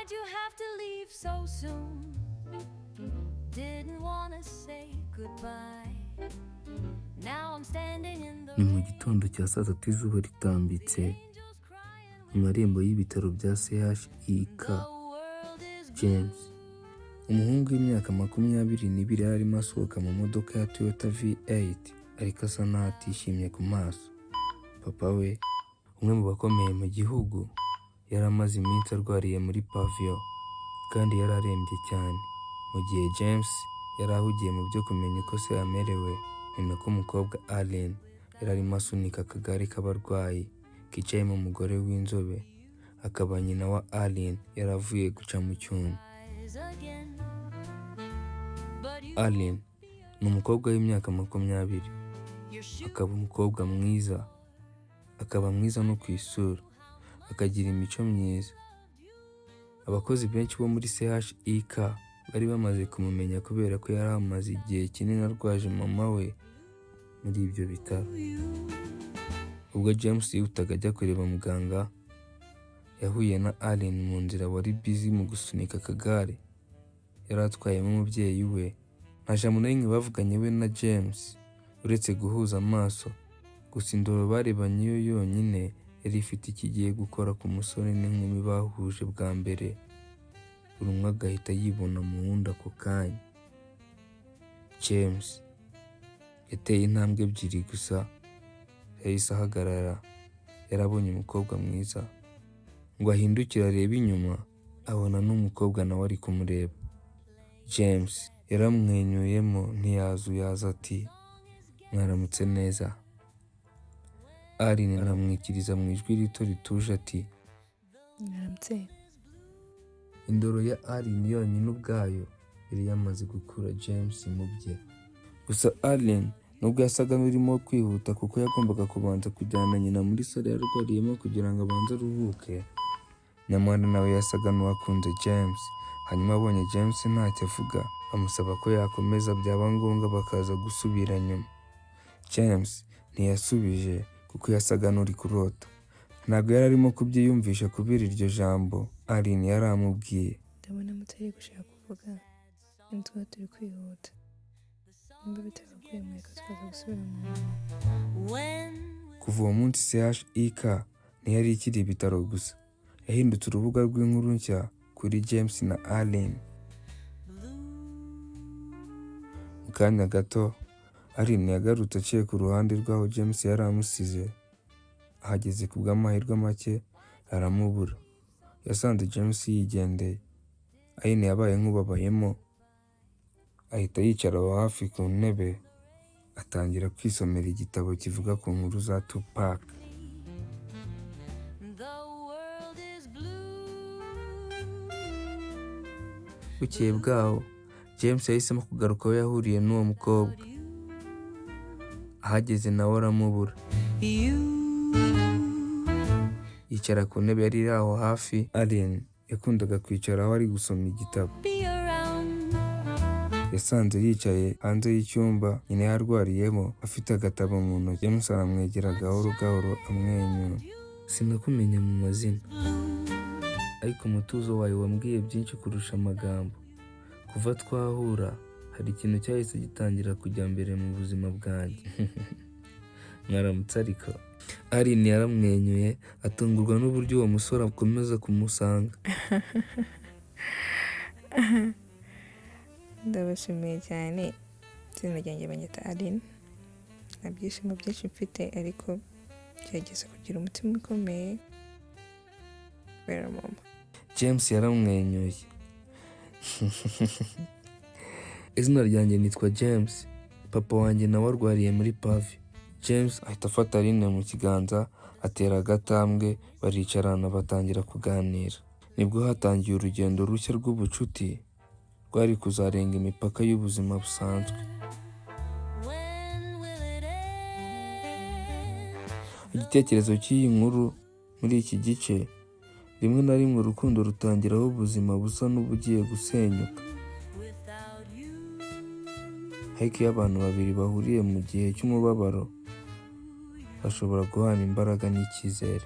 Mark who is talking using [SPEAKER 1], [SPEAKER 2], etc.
[SPEAKER 1] Why'd you have to leave so soon? Didn't wanna say goodbye. Now I'm standing in the
[SPEAKER 2] Ni mu gitondo cya saa tatu izuba ritambitse mu marembo y'ibitaro bya CHUK. James, umuhungu w'imyaka 22 yari arimo asohoka mu modoka ya Toyota V8 ariko asa n'aho atishimye ku maso. Papa we, umwe mu bakomeye mu gihugu, yari amaze iminsi arwariye muri pavio kandi yari arembye cyane. Mu gihe James yari ahugiye mu byo kumenya uko se amerewe, ni nako umukobwa Alyn yari arimo asunika akagare k'abarwayi kicayemo umugore w'inzobe, akaba nyina wa Alyn yari avuye guca mu cyuma. Alyn ni umukobwa w'imyaka 20, akaba umukobwa mwiza, akaba mwiza no ku isura, akagira imico myiza. Abakozi benshi bo muri CHUK bari bamaze kumumenya kubera ko yari amaze igihe kinini arwaje mama we muri ibyo bitaro. Ubwo James yihutaga ajya kureba muganga, yahuye na Alyn mu nzira wari busy mu gusunika akagare yari atwayemo umubyeyi we. Nta jambo na rimwe bavuganye we na James uretse guhuza amaso, gusa indoro barebanye yo yonyine yari ifite ikigiye gukora ku musore n'inkumi bahuje bwa mbere. Buri umwe agahita yibona mu wundi ako kanya. James yateye intambwe ebyiri gusa yahise ahagarara. Yarabonye umukobwa mwiza ngo ahindukire arebe inyuma, abona n'umukobwa nawe ari kumureba. James yaramwenyuyemo ntiyazuyaza ati, mwaramutse neza. Alyn aramwikiriza mu ijwi rito rituje ati,
[SPEAKER 3] mwaramutse.
[SPEAKER 2] Indoro ya Alyn yonyine ubwayo yari yamaze gukura James mu bye. Gusa Alyn nubwo yasaga n'urimo kwihuta kuko yagombaga kubanza kujyana nyina muri sale yarwariyemo kugira ngo abanze aruhuke, nyamara nawe yasaga n'uwakunze James. Hanyuma abonye James ntacyo avuga, amusaba ko yakomeza, byaba ngombwa bakaza gusubira nyuma. James ntiyasubije kuko yasaga n'uri kurota. Ntabwo yari arimo kubyiyumvisha kubera iryo jambo Alyn yari amubwiye.
[SPEAKER 3] Ndabona mutari gushaka kuvuga, nitwa turi kwihuta. Nimba bitabagoye mweka twaza gusubira mu rugo.
[SPEAKER 2] Kuva uwo munsi CHUK ntiyari ikiri ibitaro gusa, yahindutse urubuga rw'inkuru nshya kuri James na Alyn. Mu kanya gato Alyn yagarutse aciye ku ruhande rw'aho James yari amusize. Ahageze ku bw'amahirwe make aramubura. Yasanze James yigendeye. Alyn yabaye nk'ubabayemo, ahita yicara aho hafi ku ntebe atangira kwisomera igitabo kivuga ku nkuru za Tupac. Bukeye bwaho James yahisemo kugaruka aho yahuriye n'uwo mukobwa. Ahageze nawe aramubura. Yicara ku ntebe yari iri aho hafi. Alyn yakundaga kwicara aho ari gusoma igitabo. Yasanze yicaye hanze y'icyumba nyina yarwariyemo afite agatabo mu ntoki. James aramwegera gahoro gahoro amwenyura. Sinakumenya mu mazina, ariko umutuzo wawe wambwiye byinshi kurusha amagambo. Kuva twahura hari ikintu cyahise gitangira kujya mbere mu buzima bwanjye. Mwaramutse ariko. Alyn yaramwenyuye atungurwa n'uburyo uwo musore akomeza kumusanga.
[SPEAKER 3] Ndabashimiye cyane. Izina ryanjye banyita Alyn. Nta byishimo byinshi mfite, ariko gerageza kugira umutima ukomeye kubera mama.
[SPEAKER 2] James yaramwenyuye. Izina ryanjye nitwa James. Papa wanjye nawe arwariye muri pavio. James ahita afata Alyn mu kiganza, atera agatambwe, baricarana batangira kuganira. Nibwo hatangiye urugendo rushya rw'ubucuti rwari kuzarenga imipaka y'ubuzima busanzwe. Igitekerezo cy'iyi nkuru muri iki gice, rimwe na rimwe urukundo rutangiraho ubuzima busa n'ubugiye gusenyuka. Ariko iyo abantu babiri bahuriye mu gihe cy'umubabaro, bashobora guhana imbaraga n'icyizere.